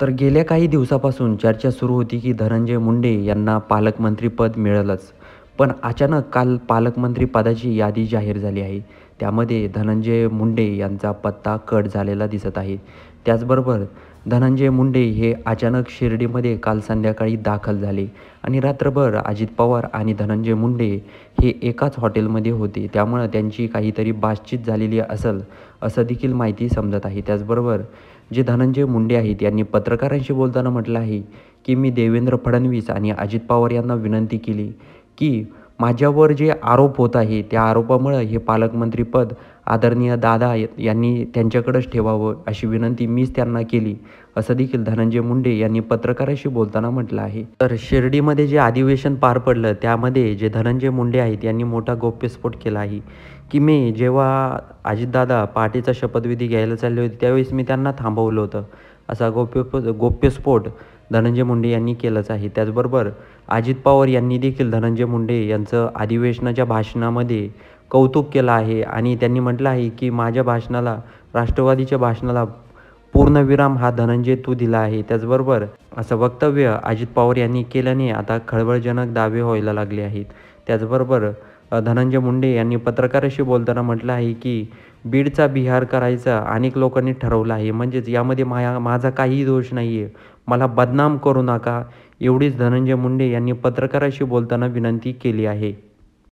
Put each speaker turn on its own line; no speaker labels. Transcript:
तर गेल्या काही दिवसापासून चर्चा सुरू होती की धनंजय मुंडे यांना पालकमंत्रीपद मिळेलच. पण अचानक काल पालकमंत्री पदाची यादी जाहीर झाली आहे. त्यामध्ये धनंजय मुंडे यांचा पत्ता कट झालेला दिसत आहे. त्याचबरोबर धनंजय मुंडे हे अचानक शिर्डीमध्ये काल संध्याकाळी दाखल झाले आणि रात्रभर अजित पवार आणि धनंजय मुंडे हे एकाच हॉटेलमध्ये होते. त्यामुळं त्यांची काहीतरी बातचीत झालेली असेल असं देखील माहिती समजत आहे. त्याचबरोबर जे धनंजय मुंडे आहेत यांनी पत्रकारांशी बोलताना म्हटलं आहे की मी देवेंद्र फडणवीस आणि अजित पवार यांना विनंती केली की माझ्यावर जे आरोप होत आहे त्या आरोपामुळं हे पालकमंत्रीपद आदरणीय दादा यांनी त्यांच्याकडेच ठेवावं अशी विनंती मीच त्यांना केली, असं देखील धनंजय मुंडे यांनी पत्रकारांशी बोलताना म्हटलं आहे. तर शिर्डीमध्ये जे अधिवेशन पार पडलं त्यामध्ये जे धनंजय मुंडे आहेत यांनी मोठा गौप्यस्फोट केला आहे की मी जेव्हा अजितदादा पहाटेचा शपथविधी घ्यायला चालले होते त्यावेळेस मी त्यांना थांबवलं होतं, असा गौप्यस्फोट धनंजय मुंडे यांनी केलाच आहे. त्याचबरोबर अजित पवार यांनी देखील धनंजय मुंडे यांचं अधिवेशनाच्या भाषणामध्ये कौतुक केलं आहे आणि त्यांनी म्हटलं आहे की माझ्या भाषणाला, राष्ट्रवादीच्या भाषणाला पूर्णविराम हा धनंजय तू दिला आहे. त्याचबरोबर असं वक्तव्य अजित पवार यांनी केल्याने आता खळबळजनक दावे व्हायला लागले आहेत. त्याचबरोबर धनंजय मुंडे यांनी पत्रकाराशी बोलताना म्हटलं आहे की बीडचा बिहार करायचा अनेक लोकांनी ठरवलं आहे, म्हणजेच यामध्ये माझा काहीही दोष नाही आहे, मला बदनाम करू नका, एवढीच धनंजय मुंडे यांनी पत्रकाराशी बोलताना विनंती केली आहे.